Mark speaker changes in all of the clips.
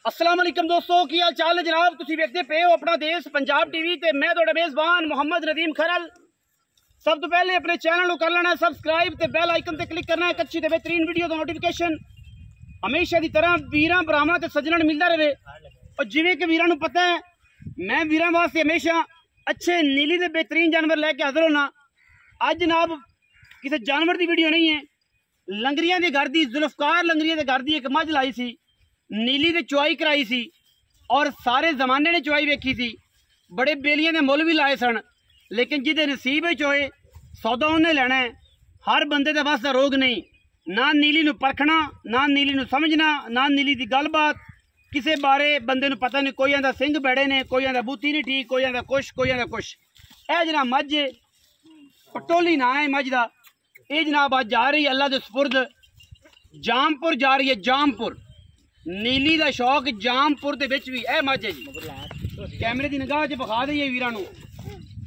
Speaker 1: अस्सलाम वालेकुम दोस्तों, की हाल चाल है जनाब। तुसी वेखदे पे हो अपना देश पंजाब टीवी ते मैं तुहाडा मेज़बान मोहम्मद नदीम खरल। सब तो पहले अपने चैनल को कर लेना सबसक्राइब ते बेल आइकन ते क्लिक करना है। अच्छी ते बेहतरीन वीडियो का नोटिफिकेशन हमेशा की तरह वीरां भरावां ते सज्जणां मिलता रहे। और जिवें कि वीरां नूं पता है मैं वीरां वास्ते हमेशा अच्छे नीली ते बेहतरीन जानवर लैके हाजिर होना। अज जनाब किसी जानवर की वीडियो नहीं है, लंगरियां के घर की जुल्फकार लंगरियां के घर की एक मझ लाई सी, नीली ने चुआई कराई सी और सारे जमाने ने चुआई वेखी सी। बड़े बेलियां के मुल भी लाए सन, लेकिन जिदे नसीब होए सौदा उन्हें लेना है। हर बंदे के बस का रोग नहीं, ना नीली नूं परखना, ना नीली नूं समझना, ना नीली की गलबात किसी बारे बंदे नूं पता नहीं। कोई आंदा सिंह बैड़े ने, कोई आंदा बूथी नहीं ठीक, कोई आंदा कुछ, कोई आंदा कुछ। यह जनाब मझ है, पटोली ना है मझ का। ये जनाब अज जा रही अल्लाह के सुपुर्द जामपुर जा रही है। जामपुर नीली का शौक जामपुर के बिच भी मझ है जी। कैमरे की निगाह च विखा दईए वीरां नूं।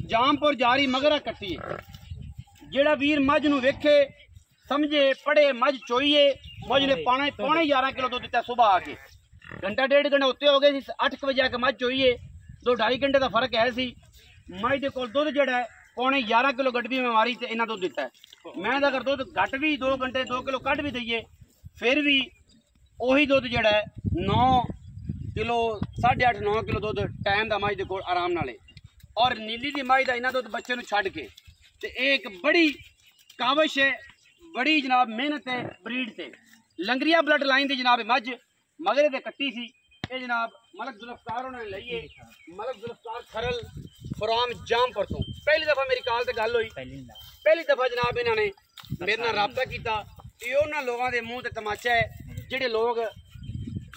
Speaker 1: जामपुर जा रही मगरा कट्टी है। जेड़ा वीर मझ नूं वेखे समझे पढ़े मझ चोईए। मझ ने पौने 11 किलो दूध दिता सुबह आके। घंटा डेढ़ घंटे उत्ते हो गए। 8 बजे आके मझ चोईए, 2-2.5 घंटे का फर्क है सी। मझ के कोल दुध जड़ा है पौने 11 किलो गड्डी में मारी तो इन्ना दुध दिता है। मैं अगर दुध घट भी 2 घंटे 2 किलो कट भी दईए फिर भी ਉਹੀ दुध जड़ा है 9 किलो 8.5 9 किलो दुध टाइम का मझ के कोल आराम नाल। और नीली की मझ का इन्ना दुध बच्चे नूं छड्ड के ते एक बड़ी काविश है, बड़ी जनाब मेहनत है ब्रीड से। लंगरिया ब्लड लाइन की जनाब मझ मगरे ते कट्टी सी। ये जनाब मलक जुल्फकार उन्होंने लईए। मलक जुल्फकार खरल फ्राम जामपुर तो पहली दफा मेरी कॉल से गल हुई। पहली दफा जनाब इन्होंने मेरे नाल राबता किया। ये उन्होंने लोगों के मूँह से तमाचा है ਜਿਹੜੇ लोग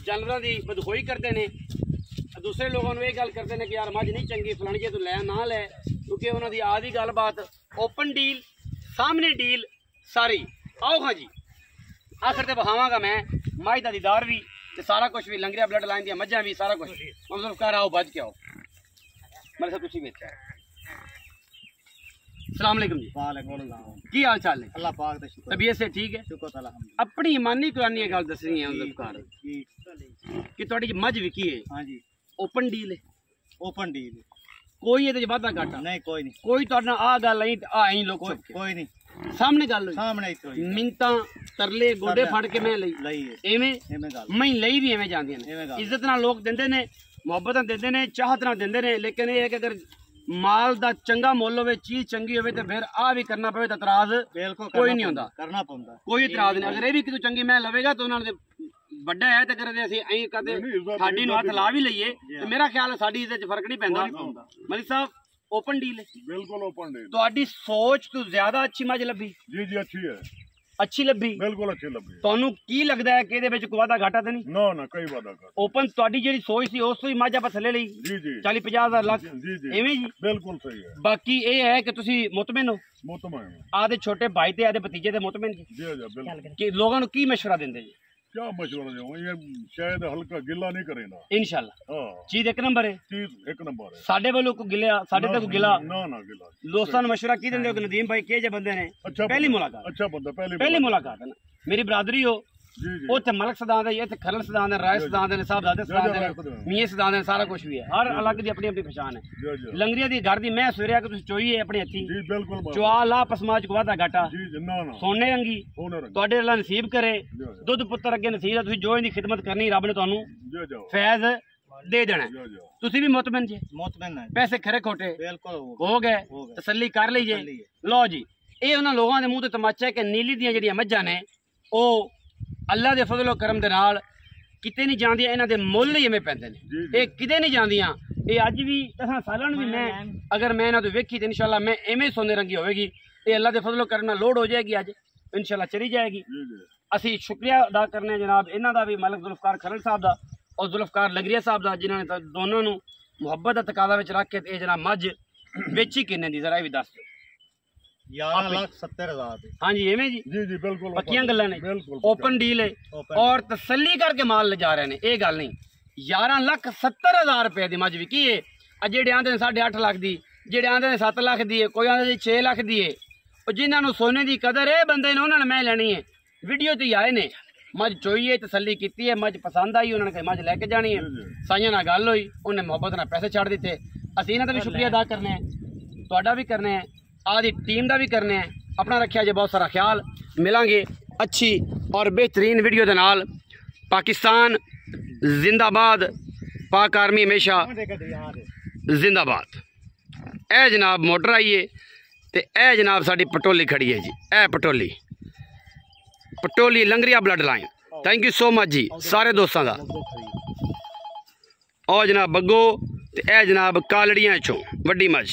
Speaker 1: जानवरों की बदखोई करते हैं। दूसरे लोगों को यह गल करते हैं कि यार मझ नहीं चंगी फलानी जे तू लै ना लै, क्योंकि उन्होंने आदि गलबात ओपन डील सामने डील सारी। आओ हाँ जी, आखिर तो बहावगा मैं मझ का दीदार भी ते सारा कुछ भी, लंगरिया ब्लड लाइन दी मझां भी सारा कुछ। मतलब कर आओ बज के आओ मेरे साथ तुसीं बेचा है। अस्सलाम वालेकुम जी।
Speaker 2: वालेकुम सलाम।
Speaker 1: की हाल चाल है?
Speaker 2: अल्लाह पाक दा शुक्र।
Speaker 1: तबीयत से ठीक है?
Speaker 2: शुक्र अल्हम्दुलिल्लाह।
Speaker 1: अपनी ईमानी कुरानी गल दसनी है जुल्फकार कि तुहाडी मझ विकी है।
Speaker 2: हां जी,
Speaker 1: ओपन डील है।
Speaker 2: ओपन डील
Speaker 1: कोई ये वादा घाटा
Speaker 2: नहीं, कोई नहीं,
Speaker 1: कोई तुहाडे नाल आ गल नहीं आई लोग
Speaker 2: कोई नहीं।
Speaker 1: सामने गल हुई,
Speaker 2: सामने इतो ही
Speaker 1: मिंता तरले गोडे फड़ के मैं लई
Speaker 2: लई
Speaker 1: एवें
Speaker 2: एवें गल
Speaker 1: मैं लई भी एवें जांदियां ने। इज्जत नाल लोग दिंदे ने, मुहब्बत दिंदे ने, चाहत नाल दिंदे ने। लेकिन ये है कि अगर माल दा चंगा मुल होवे, चीज चंगी होवे ते फिर आ भी करना पवे तो इतराज
Speaker 2: बिल्कुल
Speaker 1: कोई नहीं होंदा,
Speaker 2: करना पौंदा,
Speaker 1: कोई इतराज नहीं। अगर ये भी कितों चंगी मैं लवेगा तो उन्होंने ਵੱਡਾ है तो कदे ਅਸੀਂ ਐਂ ਕਦੇ ਸਾਡੀ ਨੂੰ ਹੱਥ ਲਾ ਵੀ ਲਈਏ ਤੇ ਮੇਰਾ ਖਿਆਲ ਹੈ ਸਾਡੀ ਇਹਦੇ 'ਚ ਫਰਕ ਨਹੀਂ ਪੈਂਦਾ। ਮਲਿਕ ਸਾਹਿਬ ओपन डील है,
Speaker 3: बिल्कुल ओपन डील।
Speaker 1: ਤੁਹਾਡੀ ਸੋਚ ਤੋਂ ਜ਼ਿਆਦਾ ਅੱਛੀ ਮੱਝ ਲੱਭੀ?
Speaker 3: जी जी अच्छी है,
Speaker 1: अच्छी ਲੱਭੀ।
Speaker 3: बिल्कुल अच्छी लगी।
Speaker 1: ਤੁਹਾਨੂੰ ਕੀ ਲੱਗਦਾ ਹੈ ਕਿ ਇਹਦੇ ਵਿੱਚ ਕੋਈ ਵਾਧਾ ਘਾਟਾ ਤਾਂ ਨਹੀਂ?
Speaker 3: ना ना कई वादा कर।
Speaker 1: ओपन ਤੁਹਾਡੀ ਜਿਹੜੀ ਸੋਚ ਸੀ ਉਸ ਤੋਂ ਹੀ ਮੱਝ ਆਪਾਂ ਥੱਲੇ ਲਈ
Speaker 3: जी जी
Speaker 1: 40-50 ਹਜ਼ਾਰ ਲੱਖ
Speaker 3: जी जी
Speaker 1: ਐਵੇਂ ਜੀ।
Speaker 3: बिल्कुल सही है।
Speaker 1: ਬਾਕੀ ਇਹ ਹੈ ਕਿ ਤੁਸੀਂ ਮੁਤਮਿਨ ਹੋ,
Speaker 3: मुतमईन
Speaker 1: ਆਦੇ ਛੋਟੇ ਭਾਈ ਤੇ ਆਦੇ ਭਤੀਜੇ ਦੇ ਮੁਤਮਿਨ ਜੀ
Speaker 3: जी जी बिल्कुल।
Speaker 1: ਕਿ ਲੋਕਾਂ ਨੂੰ ਕੀ ਮਸ਼ਵਰਾ ਦਿੰਦੇ ਜੀ?
Speaker 3: क्या मशवरा दूँ, ये शायद हल्का गिला नहीं करे ना।
Speaker 1: ਇਨਸ਼ਾਅੱਲਾ
Speaker 3: हाँ
Speaker 1: ਚੀਜ਼ ਇੱਕ ਨੰਬਰ ਹੈ।
Speaker 3: चीज एक नंबर है।
Speaker 1: ਸਾਡੇ ਵੱਲੋਂ ਕੋਈ ਗਿਲਾ, ਸਾਡੇ ਤੇ ਕੋਈ ਗਿਲਾ
Speaker 3: ना ना गिला।
Speaker 1: ਦੋਸਤਾਂ ਨੂੰ ਮਸ਼ਵਰਾ ਕੀ ਦਿੰਦੇ ਹੋ ਕਿ ਨਦੀਮ ਭਾਈ ਕਿਹੋ ਜਿਹੇ ਬੰਦੇ ਨੇ?
Speaker 3: अच्छा
Speaker 1: ਪਹਿਲੀ
Speaker 3: बंदा,
Speaker 1: ਮੁਲਾਕਾਤ,
Speaker 3: अच्छा बंदा
Speaker 1: ਪਹਿਲੀ ਮੁਲਾਕਾਤ ਹੈ ਨਾ। ਮੇਰੀ ਬਰਾਦਰੀ ਹੋ
Speaker 3: जी जी
Speaker 1: ਉੱਥੇ ਮਲਕ ਸਦਾਨ ਦੇ, ਇੱਥੇ ਖਰਲ ਸਦਾਨ ਦੇ, ਰਾਏ ਸਦਾਨ ਦੇ, ਸਾਹਿਬਜ਼ਾਦੇ ਸਦਾਨ ਦੇ, ਮੀਆਂ ਸਦਾਨ ਦੇ, ਸਾਰਾ ਕੁਝ ਵੀ ਹੈ। ਹਰ ਅਲੱਗ ਦੀ ਆਪਣੀ ਆਪਣੀ ਪਛਾਣ ਹੈ।
Speaker 3: जी जी
Speaker 1: ਲੰਗਰੀਆਂ ਦੀ ਘਰ ਦੀ ਮੈਂ ਸਵੇਰੇ ਕਿ ਤੁਸੀਂ ਚੋਈਏ ਆਪਣੇ ਹੱਥੀ
Speaker 3: जी बिल्कुल बात।
Speaker 1: ਚੁਆ ਲਾ ਪਸਮਾਜ ਕੋ ਵਾਦਾ ਘਾਟਾ
Speaker 3: जी जी ना ना
Speaker 1: ਸੋਨੇ ਰੰਗੀ
Speaker 3: होने रंग।
Speaker 1: ਤੁਹਾਡੇ ਅੱਲਾ ਨਸੀਬ ਕਰੇ।
Speaker 3: जी जी
Speaker 1: ਦੁੱਧ ਪੁੱਤਰ ਅੱਗੇ ਨਸੀਬ ਹੈ, ਤੁਸੀਂ ਜੋ ਇਹਦੀ ਖਿਦਮਤ ਕਰਨੀ ਰੱਬ ਨੇ ਤੁਹਾਨੂੰ
Speaker 3: जी जाओ
Speaker 1: ਫੈਜ਼ ਦੇ ਦੇਣਾ।
Speaker 3: जी जाओ।
Speaker 1: ਤੁਸੀਂ ਵੀ ਮੁਤਮਿਨ ਜੀ?
Speaker 2: मुतमईन है
Speaker 1: ਪੈਸੇ ਖਰੇ ਖੋਟੇ
Speaker 2: बिल्कुल।
Speaker 1: ਹੋ ਗਏ,
Speaker 2: ਹੋ ਗਏ।
Speaker 1: ਤਸੱਲੀ ਕਰ ਲਈ ਜੇ। ਲਓ ਜੀ, ਇਹ ਉਹਨਾਂ ਲੋਕਾਂ ਦੇ ਮੂੰਹ ਤੇ ਤਮਾਚਾ ਹੈ ਕਿ ਨੀਲੀ ਦੀਆਂ ਜਿਹੜੀਆਂ ਮੱਝਾਂ ਨੇ ਉਹ ਅੱਲਾ ਦੇ ਫਜ਼ਲ ਕਰਮ ਦੇ ਨਾਲ ਕਿਤੇ ਨਹੀਂ ਜਾਂਦੀਆਂ, ਇਹਨਾਂ ਦੇ ਮੁੱਲ ਹੀ ਐਵੇਂ ਪੈਂਦੇ ਨੇ। ਇਹ ਕਿਤੇ ਨਹੀਂ ਜਾਂਦੀਆਂ। ਇਹ ਅੱਜ ਵੀ 10 ਸਾਲਾਂ ਨੂੰ ਵੀ ਮੈਂ ਅਗਰ ਮੈਂ ਇਹਨਾਂ ਤੋਂ ਵੇਖੀ ਤੇ ਇਨਸ਼ਾਅੱਲਾ ਮੈਂ ਐਵੇਂ ਸੋਨੇ ਰੰਗੀ ਹੋਵੇਗੀ। ਇਹ ਅੱਲਾ ਦੇ ਫਜ਼ਲ ਕਰਮ ਨਾਲ ਲੋਡ ਹੋ ਜਾਏਗੀ, ਅੱਜ ਇਨਸ਼ਾਅੱਲਾ ਚਲੀ ਜਾਏਗੀ।
Speaker 3: जी जी
Speaker 1: ਅਸੀਂ ਸ਼ੁਕਰੀਆ ਅਦਾ ਕਰਨੇ ਹਾਂ ਜਨਾਬ ਇਹਨਾਂ ਦਾ ਵੀ, ਮਲਕ ਜ਼ੁਲਫਕਾਰ ਖਰਲ ਸਾਹਿਬ ਦਾ ਔਰ ਜ਼ੁਲਫਕਾਰ ਲੰਗਰੀਆ ਸਾਹਿਬ ਦਾ, ਜਿਨ੍ਹਾਂ ਨੇ ਤਾਂ ਦੋਨਾਂ ਨੂੰ ਮੁਹੱਬਤ ਦਾ ਤਕਾਜ਼ਾ ਵਿੱਚ ਰੱਖ ਕੇ ਇਹ ਜਨਾਬ ਮੱਝ ਵੇਚੀ ਕਿੰਨੇ ਦੀ ਜ਼ਰਾ ਇਹ ਵੀ ਦੱਸ ਦਿਓ।
Speaker 2: 11,70,000
Speaker 1: हाँ जी एवें जी
Speaker 3: जी जी बिल्कुल
Speaker 1: पक्कियां गल्लां ने,
Speaker 3: बिल्कुल
Speaker 1: ओपन डील है और तसल्ली करके माल ले जा रहे हैं। ये गल नहीं 11,70,000 रुपए की मझ विकी है। जेडे आंदे ने 8.5 लाख दी, जेडे आंदे ने 7 लाख दी है, कोई आंदे 6 लाख दी है। जिन्होंने सोने की कदर है बंदे ने उन्होंने मैं लेनी है। वीडियो तो ही आए ने मझ चोई है, तसल्ली की है, मझ पसंद आई, उन्होंने कहा मझ लैके जानी है, साइया नाल गल हुई, उन्हें मोहब्बत नाल पैसे छड़ दिते। असीं इन्हां दा भी शुक्रिया अदा करने हैं, तुहाडा भी करने हैं, आदि टीम दा भी करने हैं। अपना रखिया जे बहुत सारा ख्याल। मिलांगे अच्छी और बेहतरीन वीडियो दे नाल। पाकिस्तान जिंदाबाद, पाक आर्मी हमेशा जिंदाबाद। ए जनाब मोटर आई है ते ए जनाब साडी पटोली खड़ी है जी, ए पटोली लंगरिया blood line. Thank you so much जी सारे दोस्तों का। और जनाब बग्गो ते ए जनाब कालड़ियां चों वड्डी मझ।